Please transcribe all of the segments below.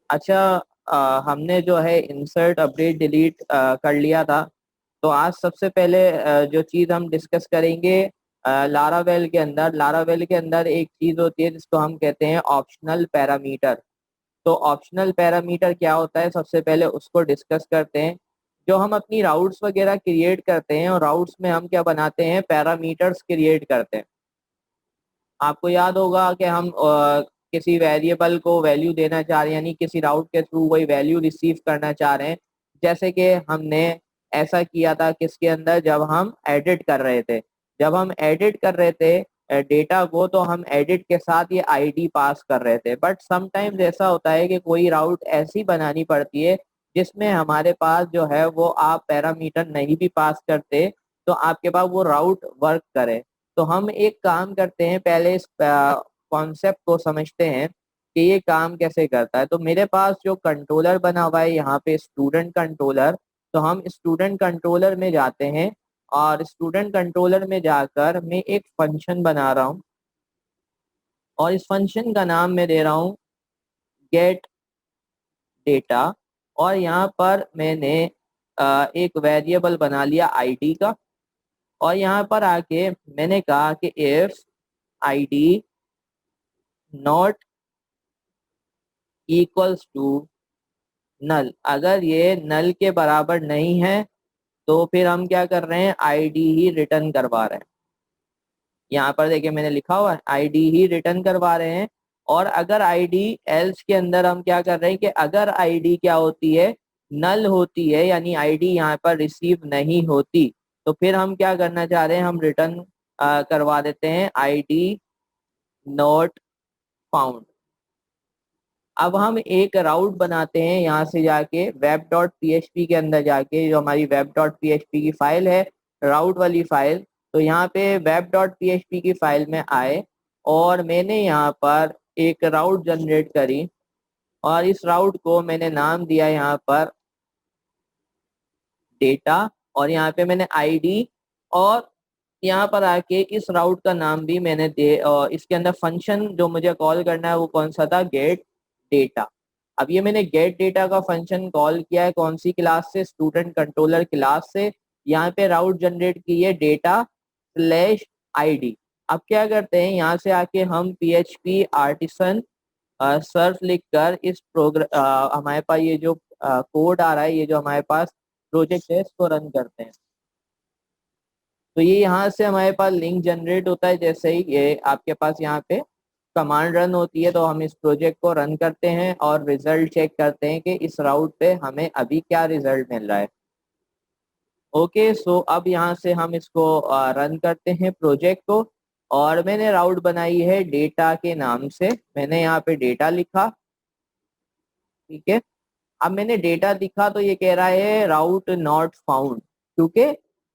अच्छा, हमने जो है इंसर्ट अपडेट डिलीट कर लिया था। तो आज सबसे पहले जो चीज़ हम डिस्कस करेंगे, लारावेल के अंदर एक चीज़ होती है जिसको हम कहते हैं ऑप्शनल पैरामीटर। तो ऑप्शनल पैरामीटर क्या होता है, सबसे पहले उसको डिस्कस करते हैं। जो हम अपनी राउट्स वगैरह क्रिएट करते हैं और राउट्स में हम क्या बनाते हैं, पैरामीटर्स क्रिएट करते हैं। आपको याद होगा कि हम किसी वेरिएबल को वैल्यू देना चाह रहे हैं, यानी किसी राउट के थ्रू वही वैल्यू रिसीव करना चाह रहे हैं। जैसे कि हमने ऐसा किया था किसके अंदर, जब हम एडिट कर रहे थे। जब हम एडिट कर रहे थे डेटा को, तो हम एडिट के साथ ये आईडी पास कर रहे थे। बट समटाइम्स ऐसा होता है कि कोई राउट ऐसी बनानी पड़ती है जिसमें हमारे पास जो है वो आप पैरामीटर नहीं भी पास करते, तो आपके पास वो राउट वर्क करे। तो हम एक काम करते हैं, पहले इस कॉन्सेप्ट को समझते हैं कि ये काम कैसे करता है। तो मेरे पास जो कंट्रोलर बना हुआ है यहाँ पे, स्टूडेंट कंट्रोलर। तो हम स्टूडेंट कंट्रोलर में जाते हैं और स्टूडेंट कंट्रोलर में जाकर मैं एक फंक्शन बना रहा हूँ और इस फंक्शन का नाम मैं दे रहा हूँ गेट डेटा। और यहाँ पर मैंने एक वेरिएबल बना लिया आईडी का। और यहाँ पर आके मैंने कहा कि if ID not equals to null, अगर ये नल के बराबर नहीं है तो फिर हम क्या कर रहे हैं, आईडी ही रिटर्न करवा रहे हैं। यहाँ पर देखिए मैंने लिखा हुआ है आईडी ही रिटर्न करवा रहे हैं। और अगर आईडी एल्स के अंदर हम क्या कर रहे हैं कि अगर आईडी क्या होती है, नल होती है, यानी आईडी यहाँ पर रिसीव नहीं होती, तो फिर हम क्या करना चाह रहे हैं, हम रिटर्न करवा देते हैं आईडी नॉट फाउंड। अब हम एक राउट बनाते हैं, यहाँ से जाके वेब डॉट पी के अंदर जाके, जो हमारी वेब डॉट पी की फाइल है, राउट वाली फाइल। तो यहाँ पे वेब डॉट पी की फाइल में आए और मैंने यहाँ पर एक राउट जनरेट करी और इस राउट को मैंने नाम दिया यहाँ पर डेटा। और यहाँ पे मैंने आईडी, और यहाँ पर आके इस राउट का नाम भी मैंने दे, और इसके अंदर फंक्शन जो मुझे कॉल करना है वो कौन सा था, गेट डेटा। अब ये मैंने गेट डेटा का फंक्शन कॉल किया है कौन सी क्लास से, स्टूडेंट कंट्रोलर क्लास से। यहाँ पे राउट जनरेट की है डेटा स्लैश आईडी। अब क्या करते हैं, यहाँ से आके हम PHP आर्टिसन सर्फ लिख कर इस प्रोग्राम, हमारे पास ये जो कोड आ रहा है, ये जो हमारे पास प्रोजेक्ट है, इसको रन करते हैं। तो ये यहाँ से हमारे पास लिंक जनरेट होता है। जैसे ही ये आपके पास यहाँ पे कमांड रन होती है, तो हम इस प्रोजेक्ट को रन करते हैं और रिजल्ट चेक करते हैं कि इस राउट पे हमें अभी क्या रिजल्ट मिल रहा है। ओके, सो अब यहाँ से हम इसको रन करते हैं प्रोजेक्ट को। और मैंने राउट बनाई है डेटा के नाम से, मैंने यहाँ पे डेटा लिखा। ठीक है, अब मैंने डेटा दिखा तो ये कह रहा है राउट नॉट फाउंड, क्योंकि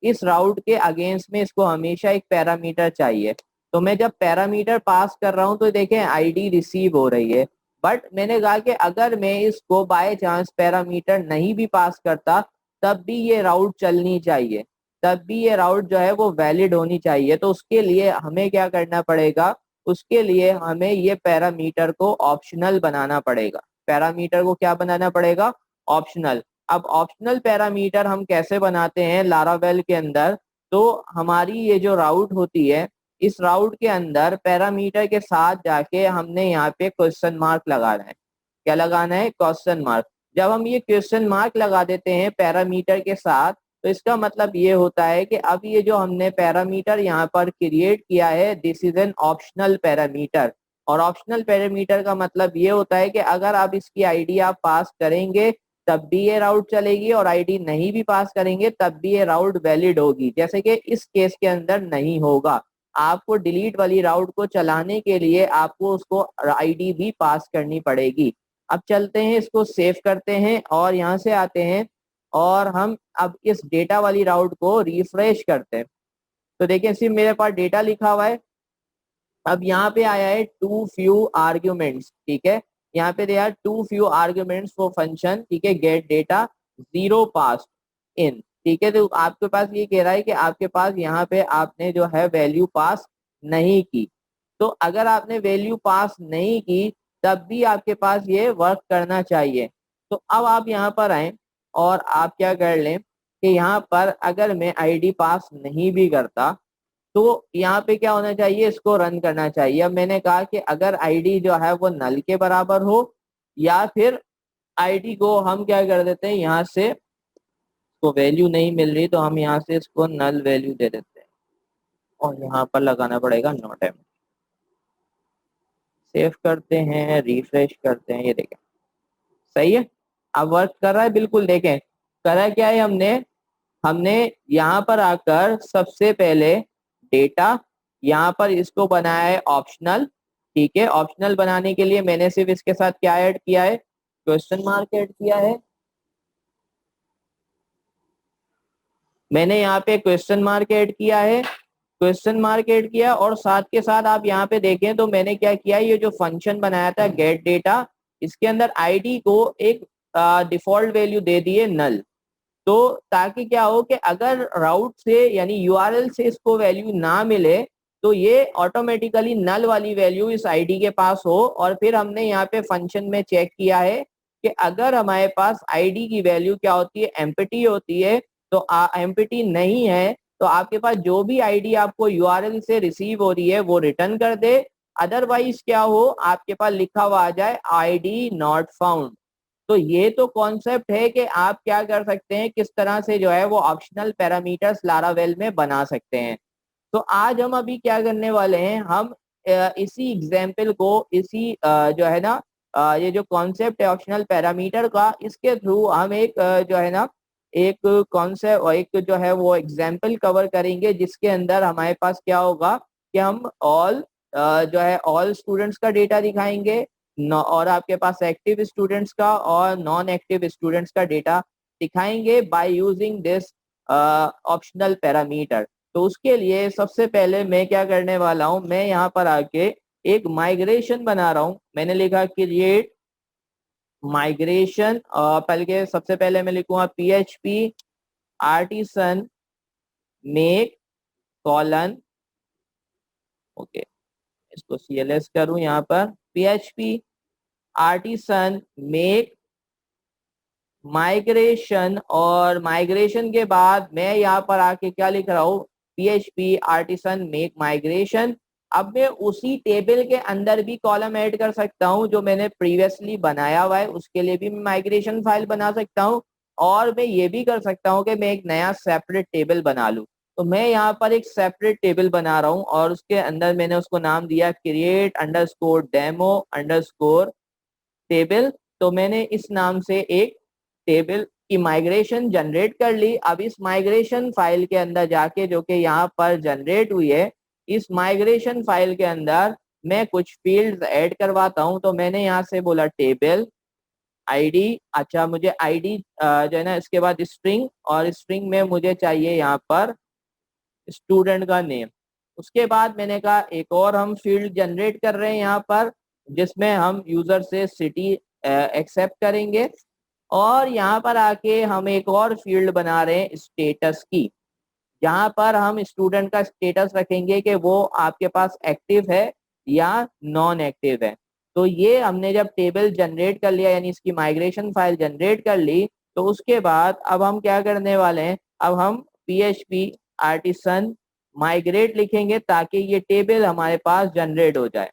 इस राउट के अगेंस्ट में इसको हमेशा एक पैरामीटर चाहिए। तो मैं जब पैरामीटर पास कर रहा हूं तो देखें आईडी रिसीव हो रही है। बट मैंने कहा कि अगर मैं इसको बाय चांस पैरामीटर नहीं भी पास करता, तब भी ये राउट चलनी चाहिए, तब भी ये राउट जो है वो वैलिड होनी चाहिए। तो उसके लिए हमें क्या करना पड़ेगा, उसके लिए हमें ये पैरामीटर को ऑप्शनल बनाना पड़ेगा। पैरामीटर को क्या बनाना पड़ेगा, ऑप्शनल। अब ऑप्शनल पैरामीटर हम कैसे बनाते हैं लारावेल के अंदर, तो हमारी ये जो राउट होती है, इस राउट के अंदर पैरामीटर के साथ जाके हमने यहाँ पे क्वेश्चन मार्क लगाना है। क्या लगाना है, क्वेश्चन मार्क। जब हम ये क्वेश्चन मार्क लगा देते हैं पैरामीटर के साथ, तो इसका मतलब ये होता है कि अब ये जो हमने पैरामीटर यहाँ पर क्रिएट किया है, this is an optional parameter. और ऑप्शनल पैरामीटर का मतलब ये होता है कि अगर आप इसकी आईडी आप पास करेंगे तब भी ये राउट चलेगी, और आईडी नहीं भी पास करेंगे तब भी ये राउट वैलिड होगी। जैसे कि इस केस के अंदर नहीं होगा, आपको डिलीट वाली राउट को चलाने के लिए आपको उसको आईडी भी पास करनी पड़ेगी। अब चलते हैं, इसको सेव करते हैं और यहाँ से आते हैं और हम अब इस डेटा वाली राउट को रिफ्रेश करते हैं। तो देखिए सिर्फ मेरे पास डेटा लिखा हुआ है। अब यहाँ पे आया है टू फ्यू आर्ग्यूमेंट्स। ठीक है, यहाँ पे दिया too few arguments for function. ठीक है, get data zero pass in. ठीक है, तो आपके पास ये कह रहा है कि आपके पास यहाँ पे आपने जो है वैल्यू पास नहीं की। तो अगर आपने वैल्यू पास नहीं की तब भी आपके पास ये वर्क करना चाहिए। तो अब आप यहाँ पर आए और आप क्या कर लें कि यहाँ पर अगर मैं आईडी पास नहीं भी करता तो यहाँ पे क्या होना चाहिए, इसको रन करना चाहिए। अब मैंने कहा कि अगर आईडी जो है वो नल के बराबर हो या फिर आईडी को हम क्या कर देते हैं, यहाँ से को वैल्यू नहीं मिल रही तो हम यहाँ से इसको नल वैल्यू दे देते हैं और यहाँ पर लगाना पड़ेगा नॉट एम। सेव करते हैं, रिफ्रेश करते हैं, ये देखें सही है, अब वर्क कर रहा है बिल्कुल। देखें करा क्या है हमने हमने यहाँ पर आकर सबसे पहले डेटा, यहाँ पर इसको बनाया है ऑप्शनल। ठीक है, ऑप्शनल बनाने के लिए मैंने सिर्फ इसके साथ क्या ऐड किया है, क्वेश्चन मार्क ऐड किया है। मैंने यहाँ पे क्वेश्चन मार्क ऐड किया है, क्वेश्चन मार्क ऐड किया और साथ के साथ आप यहाँ पे देखें तो मैंने क्या किया, ये जो फंक्शन बनाया था गेट डेटा, इसके अंदर आईडी को एक डिफॉल्ट वैल्यू दे दिए नल। तो ताकि क्या हो कि अगर राउट से यानी यूआरएल से इसको वैल्यू ना मिले तो ये ऑटोमेटिकली नल वाली वैल्यू इस आईडी के पास हो। और फिर हमने यहाँ पे फंक्शन में चेक किया है कि अगर हमारे पास आईडी की वैल्यू क्या होती है, एम्प्टी होती है, तो एम्प्टी नहीं है तो आपके पास जो भी आईडी आपको यूआरएल से रिसीव हो रही है वो रिटर्न कर दे। अदरवाइज क्या हो, आपके पास लिखा हुआ आ जाए आईडी नॉट फाउंड। तो ये तो कॉन्सेप्ट है कि आप क्या कर सकते हैं, किस तरह से जो है वो ऑप्शनल पैरामीटर्स लारावेल में बना सकते हैं। तो आज हम अभी क्या करने वाले हैं, हम इसी एग्जाम्पल को, इसी जो है ना ये जो कॉन्सेप्ट है ऑप्शनल पैरामीटर का, इसके थ्रू हम एक जो है ना एक कॉन्सेप्ट, एक जो है वो एग्जाम्पल कवर करेंगे जिसके अंदर हमारे पास क्या होगा कि हम ऑल जो है ऑल स्टूडेंट्स का डेटा दिखाएंगे और आपके पास एक्टिव स्टूडेंट्स का और नॉन एक्टिव स्टूडेंट्स का डेटा दिखाएंगे by using this optional parameter. तो उसके लिए सबसे पहले मैं क्या करने वाला हूं, मैं यहाँ पर आके एक माइग्रेशन बना रहा हूं। मैंने लिखा क्रिएट माइग्रेशन, बल्कि सबसे पहले मैं लिखूंगा PHP artisan make colon, okay इसको CLS करूं यहाँ पर, PHP आर्टिसन मेक माइग्रेशन। और माइग्रेशन के बाद मैं यहाँ पर आके क्या लिख रहा हूँ, PHP आर्टिसन मेक माइग्रेशन। अब मैं उसी टेबल के अंदर भी कॉलम ऐड कर सकता हूँ जो मैंने प्रीवियसली बनाया हुआ है, उसके लिए भी मैं माइग्रेशन फाइल बना सकता हूँ। और मैं ये भी कर सकता हूँ कि मैं एक नया सेपरेट टेबल बना लूँ। तो मैं यहाँ पर एक सेपरेट टेबल बना रहा हूँ और उसके अंदर मैंने उसको नाम दिया create underscore demo underscore table. तो मैंने इस नाम से एक टेबल की माइग्रेशन जनरेट कर ली। अब इस माइग्रेशन फाइल के अंदर जाके, जो कि यहाँ पर जनरेट हुई है, इस माइग्रेशन फाइल के अंदर मैं कुछ फील्ड्स ऐड करवाता हूँ। तो मैंने यहाँ से बोला टेबल आईडी, अच्छा मुझे आईडी जो है ना, इसके बाद स्ट्रिंग, और स्ट्रिंग में मुझे चाहिए यहाँ पर स्टूडेंट का नेम। उसके बाद मैंने कहा एक और हम फील्ड जनरेट कर रहे हैं यहाँ पर, जिसमें हम यूजर से सिटी एक्सेप्ट करेंगे। और यहाँ पर आके हम एक और फील्ड बना रहे हैं स्टेटस की, जहाँ पर हम स्टूडेंट का स्टेटस रखेंगे कि वो आपके पास एक्टिव है या नॉन एक्टिव है। तो ये हमने जब टेबल जनरेट कर लिया, यानी इसकी माइग्रेशन फाइल जनरेट कर ली, तो उसके बाद अब हम क्या करने वाले हैं, अब हम PHP आर्टिसन माइग्रेट लिखेंगे ताकि ये टेबल हमारे पास जनरेट हो जाए।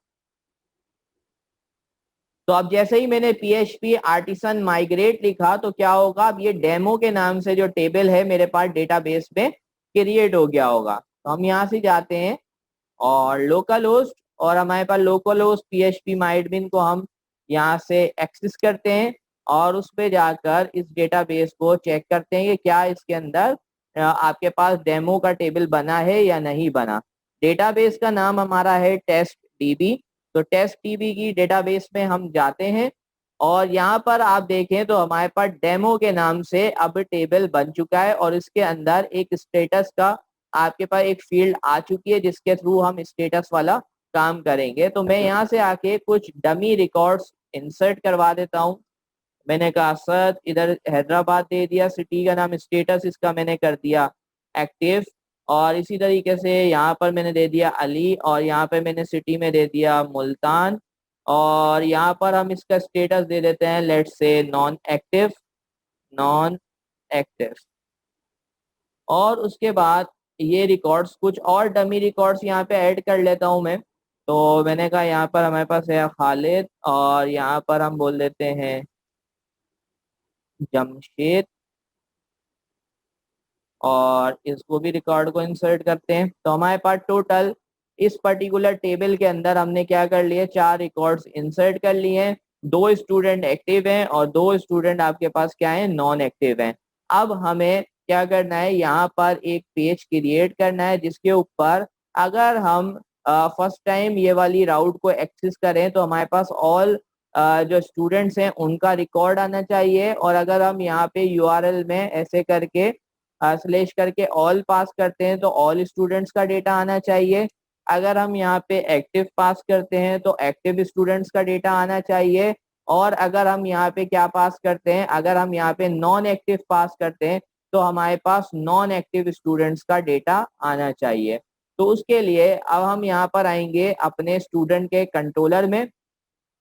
तो अब जैसे ही मैंने PHP आर्टिसन माइग्रेट लिखा तो क्या होगा, अब ये डेमो के नाम से जो टेबल है मेरे पास डेटाबेस में क्रिएट हो गया होगा। तो हम यहाँ से जाते हैं और लोकल होस्ट, और हमारे पास लोकल होस्ट PHP माइडमिन को हम यहाँ से एक्सेस करते हैं और उस पर जाकर इस डेटाबेस को चेक करते हैं कि क्या इसके अंदर आपके पास डेमो का टेबल बना है या नहीं बना। डेटाबेस का नाम हमारा है टेस्ट DB। तो टेस्ट DB की डेटाबेस में हम जाते हैं और यहाँ पर आप देखें तो हमारे पास डेमो के नाम से अब टेबल बन चुका है और इसके अंदर एक स्टेटस का आपके पास एक फील्ड आ चुकी है जिसके थ्रू हम स्टेटस वाला काम करेंगे। तो मैं यहाँ से आके कुछ डमी रिकॉर्ड्स इंसर्ट करवा देता हूँ। मैंने कहा सर, इधर हैदराबाद दे दिया, सिटी का नाम, स्टेटस इसका मैंने कर दिया एक्टिव, और इसी तरीके से यहाँ पर मैंने दे दिया अली, और यहाँ पे मैंने सिटी में दे दिया मुल्तान, और यहाँ पर हम इसका स्टेटस दे देते हैं let's say non active, non active. और उसके बाद ये रिकॉर्ड्स, कुछ और डमी रिकॉर्ड्स यहाँ पे ऐड कर लेता हूँ मैं। तो मैंने कहा यहाँ पर हमारे पास है खालिद, और यहाँ पर हम बोल देते हैं जमशेद, और इसको भी रिकॉर्ड को इंसर्ट करते हैं। तो हमारे पास टोटल इस पर्टिकुलर टेबल के अंदर हमने क्या कर लिए, 4 रिकॉर्ड्स इंसर्ट कर लिए हैं। 2 स्टूडेंट एक्टिव हैं और 2 स्टूडेंट आपके पास क्या है, नॉन एक्टिव हैं। अब हमें क्या करना है, यहाँ पर एक पेज क्रिएट करना है जिसके ऊपर अगर हम फर्स्ट टाइम ये वाली राउट को एक्सेस करें तो हमारे पास ऑल जो स्टूडेंट्स हैं उनका रिकॉर्ड आना चाहिए। और अगर हम यहाँ पे यूआरएल में ऐसे करके स्लैश करके ऑल पास करते हैं तो ऑल स्टूडेंट्स का डेटा आना चाहिए। अगर हम यहाँ पे एक्टिव पास करते हैं तो एक्टिव स्टूडेंट्स का डेटा आना चाहिए। और अगर हम यहाँ पे क्या पास करते हैं, अगर हम यहाँ पे नॉन एक्टिव पास करते हैं तो हमारे पास नॉन एक्टिव स्टूडेंट्स का डेटा आना चाहिए। तो उसके लिए अब हम यहाँ पर आएंगे अपने स्टूडेंट के कंट्रोलर में,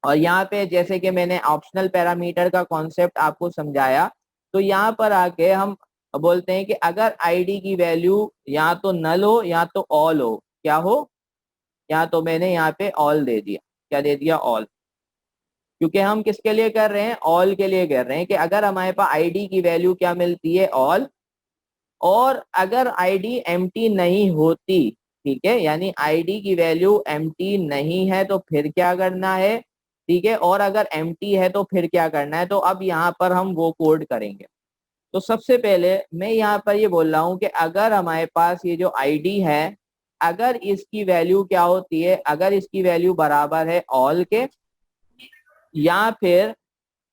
और यहाँ पे जैसे कि मैंने ऑप्शनल पैरामीटर का कॉन्सेप्ट आपको समझाया, तो यहाँ पर आके हम बोलते हैं कि अगर आईडी की वैल्यू या तो नल हो या तो ऑल हो, क्या हो, या तो मैंने यहाँ पे ऑल दे दिया, क्या दे दिया, ऑल। क्योंकि हम किसके लिए कर रहे हैं, ऑल के लिए कर रहे हैं कि अगर हमारे पास आईडी की वैल्यू क्या मिलती है, ऑल। और अगर आईडी एम्प्टी नहीं होती, ठीक है, यानी आईडी की वैल्यू एम्प्टी नहीं है तो फिर क्या करना है, ठीक है, और अगर एम्प्टी है तो फिर क्या करना है। तो अब यहाँ पर हम वो कोड करेंगे। तो सबसे पहले मैं यहाँ पर ये बोल रहा हूँ कि अगर हमारे पास ये जो आईडी है, अगर इसकी वैल्यू क्या होती है, अगर इसकी वैल्यू बराबर है ऑल के, या फिर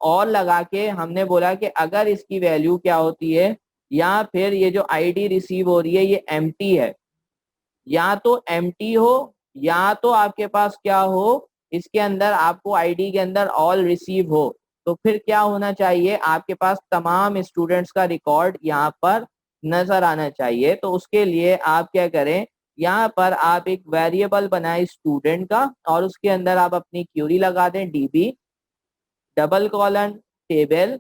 और लगा के हमने बोला कि अगर इसकी वैल्यू क्या होती है, या फिर ये जो आईडी रिसीव हो रही है ये एम्प्टी है, या तो एम्प्टी हो या तो आपके पास क्या हो, इसके अंदर आपको आईडी के अंदर ऑल रिसीव हो, तो फिर क्या होना चाहिए, आपके पास तमाम स्टूडेंट्स का रिकॉर्ड यहाँ पर नजर आना चाहिए। तो उसके लिए आप क्या करें, यहाँ पर आप एक वेरिएबल बनाए स्टूडेंट का, और उसके अंदर आप अपनी क्यूरी लगा दें डीबी डबल कॉलन टेबल,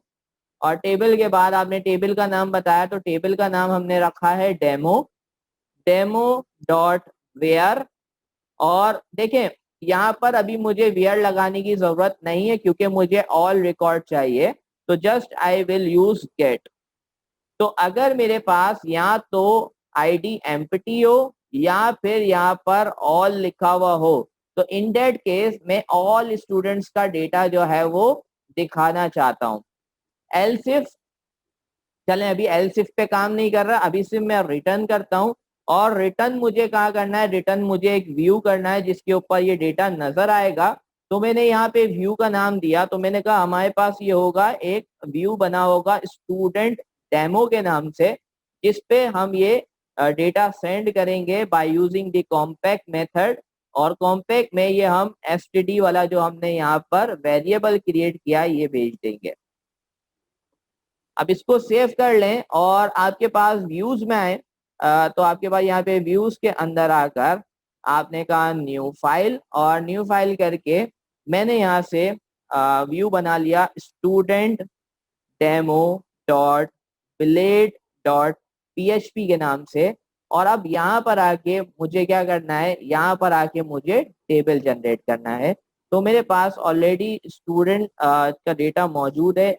और टेबल के बाद आपने टेबल का नाम बताया, तो टेबल का नाम हमने रखा है डेमो, डेमो डॉट वेयर। और देखें यहाँ पर अभी मुझे वेयर लगाने की जरूरत नहीं है क्योंकि मुझे ऑल रिकॉर्ड चाहिए, तो just I will use get. तो अगर मेरे पास या तो आईडी एम्प्टी हो या फिर यहाँ पर ऑल लिखा हुआ हो, तो इन दैट केस मैं ऑल स्टूडेंट्स का डेटा जो है वो दिखाना चाहता हूँ। एल्स इफ, चलें अभी एल्स इफ पे काम नहीं कर रहा, अभी सिर्फ मैं रिटर्न करता हूँ। और रिटर्न मुझे कहाँ करना है, रिटर्न मुझे एक व्यू करना है जिसके ऊपर ये डेटा नजर आएगा। तो मैंने यहाँ पे व्यू का नाम दिया, तो मैंने कहा हमारे पास ये होगा एक व्यू बना होगा स्टूडेंट डेमो के नाम से, जिसपे हम ये डेटा सेंड करेंगे by using the compact method. और कॉम्पैक्ट में ये हम एसटीडी वाला जो हमने यहाँ पर वेरिएबल क्रिएट किया ये भेज देंगे। अब इसको सेव कर लें और आपके पास व्यूज में आए, तो आपके पास यहाँ पे व्यूज के अंदर आकर आपने कहा न्यू फाइल, और न्यू फाइल करके मैंने यहाँ से व्यू बना लिया student demo dot blade dot PHP के नाम से। और अब यहाँ पर आके मुझे क्या करना है, यहाँ पर आके मुझे टेबल जनरेट करना है। तो मेरे पास ऑलरेडी स्टूडेंट का डेटा मौजूद है,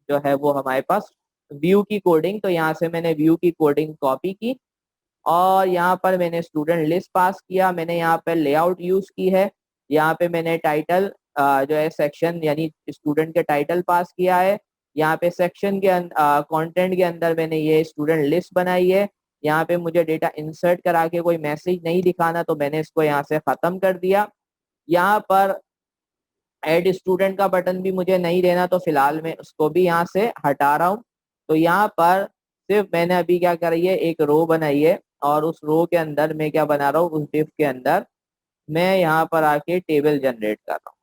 जो है वो हमारे पास व्यू की कोडिंग। तो यहाँ से मैंने व्यू की कोडिंग कॉपी की और यहाँ पर मैंने स्टूडेंट लिस्ट पास किया। मैंने यहाँ पे लेआउट यूज की है, यहाँ पे मैंने टाइटल जो है सेक्शन यानी स्टूडेंट के टाइटल पास किया है। यहाँ पे सेक्शन के कंटेंट के अंदर मैंने ये स्टूडेंट लिस्ट बनाई है। यहाँ पे मुझे डेटा इंसर्ट करा के कोई मैसेज नहीं दिखाना, तो मैंने इसको यहाँ से खत्म कर दिया। यहाँ पर ऐड स्टूडेंट का बटन भी मुझे नहीं देना, तो फिलहाल मैं उसको भी यहाँ से हटा रहा हूँ। तो यहाँ पर सिर्फ मैंने अभी क्या करी है, एक रो बनाई है, और उस रो के अंदर मैं क्या बना रहा हूँ, उस डिफ के अंदर मैं यहाँ पर आके टेबल जनरेट कर रहा हूँ।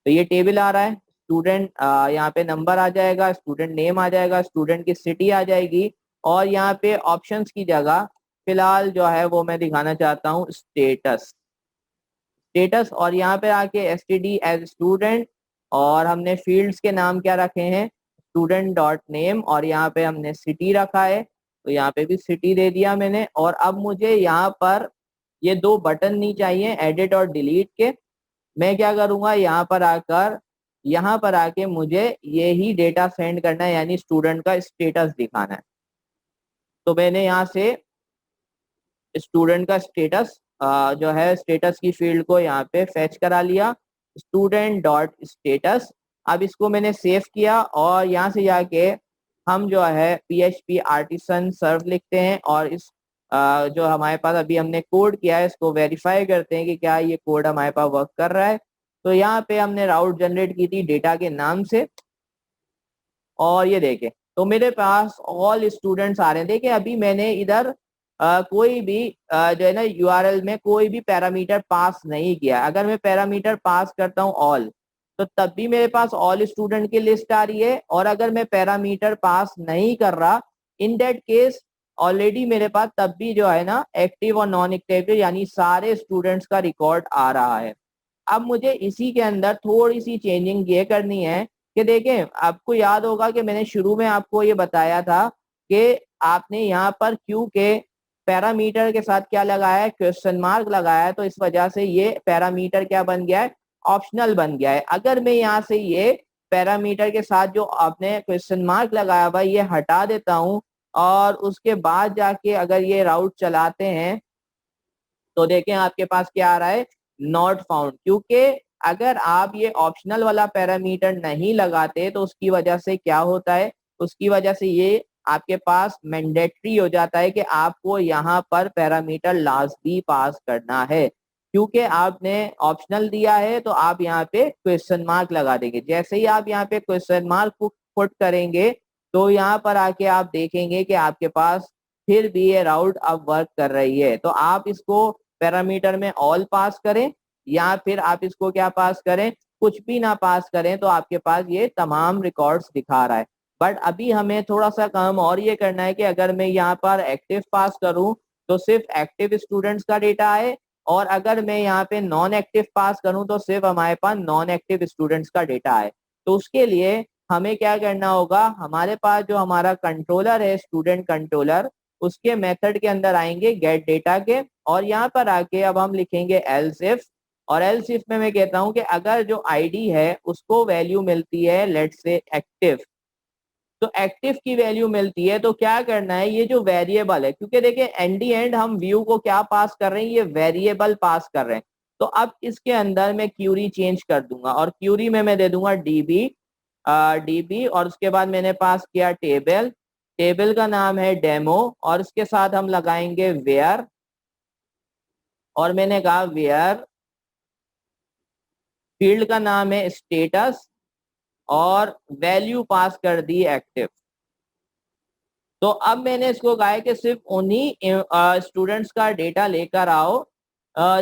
तो ये टेबल आ रहा है, स्टूडेंट यहाँ पे नंबर आ जाएगा, स्टूडेंट नेम आ जाएगा, स्टूडेंट की सिटी आ जाएगी, और यहाँ पे ऑप्शंस की जगह फिलहाल जो है वो मैं दिखाना चाहता हूँ स्टेटस। स्टेटस, और यहाँ पे आके std एज स्टूडेंट, और हमने फील्ड्स के नाम क्या रखे हैं, स्टूडेंट डॉट नेम, और यहाँ पे हमने सिटी रखा है, तो यहाँ पे भी सिटी दे दिया मैंने। और अब मुझे यहाँ पर ये दो बटन नहीं चाहिए, एडिट और डिलीट के। मैं क्या करूंगा, यहाँ पर आके मुझे ये ही डेटा सेंड करना है, यानी स्टूडेंट का स्टेटस दिखाना है। तो मैंने यहाँ से स्टूडेंट का स्टेटस जो है स्टेटस की फील्ड को यहाँ पे फेच करा लिया, स्टूडेंट डॉट स्टेटस। अब इसको मैंने सेव किया, और यहाँ से जाके हम जो है PHP आर्टिसन सर्व लिखते हैं, और इस जो हमारे पास अभी हमने कोड किया है इसको वेरीफाई करते हैं कि क्या ये कोड हमारे पास वर्क कर रहा है। तो यहाँ पे हमने राउट जनरेट की थी डेटा के नाम से, और ये देखें तो मेरे पास ऑल स्टूडेंट्स आ रहे हैं। देखिए अभी मैंने इधर कोई भी जो है ना URL में कोई भी पैरामीटर पास नहीं किया। अगर मैं पैरामीटर पास करता हूँ ऑल, तो तब भी मेरे पास ऑल स्टूडेंट की लिस्ट आ रही है। और अगर मैं पैरामीटर पास नहीं कर रहा, इन दैट केस ऑलरेडी मेरे पास तब भी जो है ना एक्टिव और नॉन एक्टिव यानी सारे स्टूडेंट्स का रिकॉर्ड आ रहा है। अब मुझे इसी के अंदर थोड़ी सी चेंजिंग ये करनी है कि देखें, आपको याद होगा कि मैंने शुरू में आपको ये बताया था कि आपने यहाँ पर क्यू के पैरामीटर के साथ क्या लगाया है, क्वेश्चन मार्क लगाया है। तो इस वजह से ये पैरामीटर क्या बन गया है, ऑप्शनल बन गया है। अगर मैं यहाँ से ये पैरामीटर के साथ जो आपने क्वेश्चन मार्क लगाया हुआ ये हटा देता हूँ, और उसके बाद जाके अगर ये राउट चलाते हैं, तो देखें आपके पास क्या आ रहा है, नॉट फाउंड। क्योंकि अगर आप ये ऑप्शनल वाला पैरामीटर नहीं लगाते तो उसकी वजह से क्या होता है, उसकी वजह से ये आपके पास मैंडेटरी हो जाता है कि आपको यहाँ पर पैरामीटर लाजमी पास करना है। क्योंकि आपने ऑप्शनल दिया है तो आप यहाँ पे क्वेश्चन मार्क लगा देंगे। जैसे ही आप यहाँ पे क्वेश्चन मार्क पुट करेंगे, तो यहाँ पर आके आप देखेंगे कि आपके पास फिर भी ये राउट अब वर्क कर रही है। तो आप इसको पैरामीटर में ऑल पास करें, या फिर आप इसको क्या पास करें, कुछ भी ना पास करें, तो आपके पास ये तमाम रिकॉर्ड्स दिखा रहा है। बट अभी हमें थोड़ा सा काम और ये करना है कि अगर मैं यहाँ पर एक्टिव पास करूँ तो सिर्फ एक्टिव स्टूडेंट्स का डेटा आए, और अगर मैं यहाँ पे नॉन एक्टिव पास करूँ तो सिर्फ हमारे पास नॉन एक्टिव स्टूडेंट्स का डेटा आए। तो उसके लिए हमें क्या करना होगा, हमारे पास जो हमारा कंट्रोलर है स्टूडेंट कंट्रोलर, उसके मेथड के अंदर आएंगे गेट डेटा के, और यहाँ पर आके अब हम लिखेंगे एल्स इफ। और एल्स इफ में मैं कहता हूँ कि अगर जो आईडी है उसको वैल्यू मिलती है लेट्स से एक्टिव, तो एक्टिव की वैल्यू मिलती है, तो क्या करना है, ये जो वेरिएबल है, क्योंकि देखिए एंड एंड हम व्यू को क्या पास कर रहे हैं, ये वेरिएबल पास कर रहे हैं। तो अब इसके अंदर मैं क्यूरी चेंज कर दूंगा, और क्यूरी में मैं दे दूंगा डीबी, और उसके बाद मैंने पास किया टेबल, टेबल का नाम है डेमो, और इसके साथ हम लगाएंगे वेयर, और मैंने कहा वेयर फील्ड का नाम है स्टेटस, और वैल्यू पास कर दी एक्टिव। तो अब मैंने इसको कहा है कि सिर्फ उन्हीं स्टूडेंट्स का डेटा लेकर आओ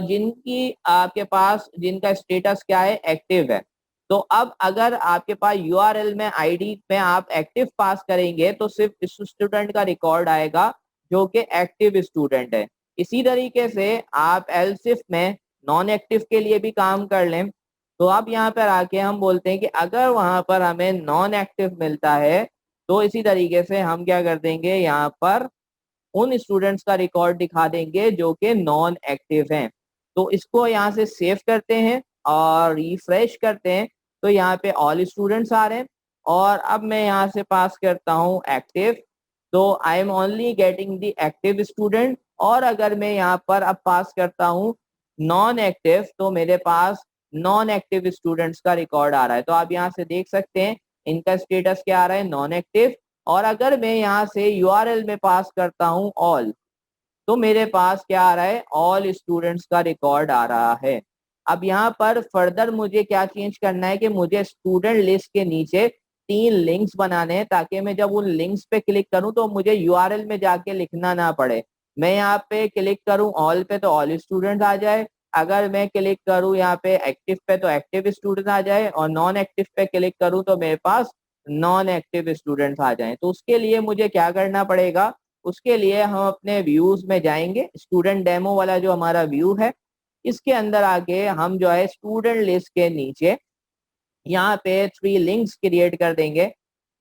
जिनकी आपके पास जिनका स्टेटस क्या है, एक्टिव है। तो अब अगर आपके पास URL में आईडी में आप एक्टिव पास करेंगे तो सिर्फ इस स्टूडेंट का रिकॉर्ड आएगा जो कि एक्टिव स्टूडेंट है। इसी तरीके से आप एलसिफ में नॉन एक्टिव के लिए भी काम कर लें। तो अब यहाँ पर आके हम बोलते हैं कि अगर वहां पर हमें नॉन एक्टिव मिलता है, तो इसी तरीके से हम क्या कर देंगे, यहाँ पर उन स्टूडेंट्स का रिकॉर्ड दिखा देंगे जो कि नॉन एक्टिव हैं। तो इसको यहाँ से सेव करते हैं और रिफ्रेश करते हैं, तो यहाँ पे ऑल स्टूडेंट्स आ रहे हैं। और अब मैं यहाँ से पास करता हूँ एक्टिव, तो I am only getting the active student. और अगर मैं यहाँ पर अब पास करता हूँ नॉन एक्टिव, तो मेरे पास नॉन एक्टिव स्टूडेंट्स का रिकॉर्ड आ रहा है। तो आप यहाँ से देख सकते हैं इनका स्टेटस क्या आ रहा है, नॉन एक्टिव। और अगर मैं यहाँ से URL में पास करता हूँ ऑल, तो मेरे पास क्या आ रहा है, ऑल स्टूडेंट्स का रिकॉर्ड आ रहा है। अब यहाँ पर फर्दर मुझे क्या चेंज करना है कि मुझे स्टूडेंट लिस्ट के नीचे 3 लिंक्स बनाने हैं, ताकि मैं जब उन लिंक्स पे क्लिक करूं तो मुझे URL में जाके लिखना ना पड़े। मैं यहाँ पे क्लिक करूं ऑल पे तो ऑल स्टूडेंट आ जाए, अगर मैं क्लिक करूं यहाँ पे एक्टिव पे तो एक्टिव स्टूडेंट आ जाए, और नॉन एक्टिव पे क्लिक करूं तो मेरे पास नॉन एक्टिव स्टूडेंट्स आ जाएं। तो उसके लिए मुझे क्या करना पड़ेगा, उसके लिए हम अपने व्यूज में जाएंगे, स्टूडेंट डेमो वाला जो हमारा व्यू है, इसके अंदर आके हम जो है स्टूडेंट लिस्ट के नीचे यहाँ पे 3 लिंक्स क्रिएट कर देंगे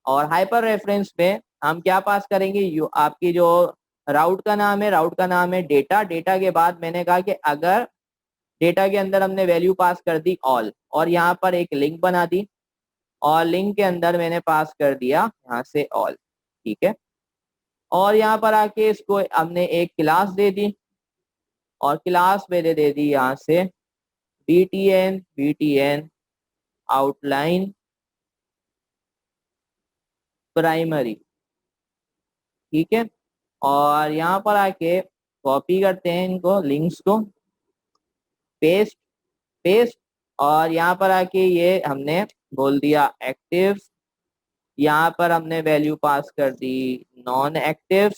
और हाइपर रेफरेंस में हम क्या पास करेंगे, आपकी जो राउट का नाम है, राउट का नाम है डेटा। डेटा के बाद मैंने कहा कि अगर डेटा के अंदर हमने वैल्यू पास कर दी ऑल, और यहाँ पर एक लिंक बना दी और लिंक के अंदर मैंने पास कर दिया यहाँ से ऑल, ठीक है। और यहाँ पर आके इसको हमने एक क्लास दे दी और क्लास मैंने दे दी यहाँ से btn आउटलाइन प्राइमरी, ठीक है। और यहाँ पर आके कॉपी करते हैं इनको लिंक्स को, पेस्ट पेस्ट, और यहाँ पर आके ये हमने बोल दिया एक्टिव, यहाँ पर हमने वैल्यू पास कर दी नॉन एक्टिव,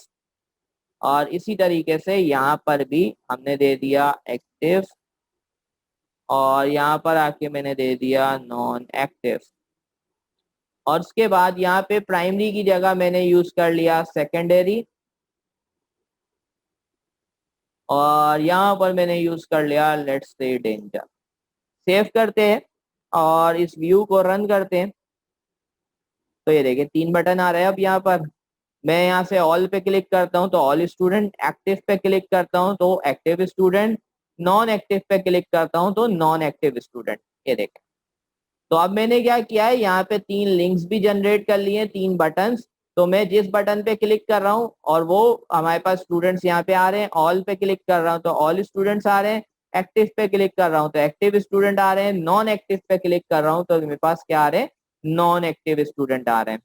और इसी तरीके से यहाँ पर भी हमने दे दिया एक्टिव और यहाँ पर आके मैंने दे दिया नॉन एक्टिव। और उसके बाद यहाँ पे प्राइमरी की जगह मैंने यूज कर लिया सेकेंडरी, और यहाँ पर मैंने यूज कर लिया लेट्स से डेंजर। सेव करते हैं और इस व्यू को रन करते हैं तो ये देखिए 3 बटन आ रहे हैं। अब यहाँ पर मैं यहाँ से ऑल पे क्लिक करता हूँ तो ऑल स्टूडेंट, एक्टिव पे क्लिक करता हूँ तो एक्टिव स्टूडेंट, नॉन एक्टिव पे क्लिक करता हूँ तो नॉन एक्टिव स्टूडेंट, ये देखें। तो अब मैंने क्या किया है, यहाँ पे 3 लिंक्स भी जनरेट कर लिए, 3 बटन्स। तो मैं जिस बटन पे क्लिक कर रहा हूँ और वो हमारे पास स्टूडेंट्स यहाँ पे आ रहे हैं, ऑल पे क्लिक कर रहा हूँ तो ऑल स्टूडेंट्स आ रहे हैं, एक्टिव पे क्लिक कर रहा हूँ तो एक्टिव स्टूडेंट आ रहे हैं, नॉन एक्टिव पे क्लिक कर रहा हूँ तो मेरे पास क्या आ रहे हैं, नॉन एक्टिव स्टूडेंट आ रहे हैं।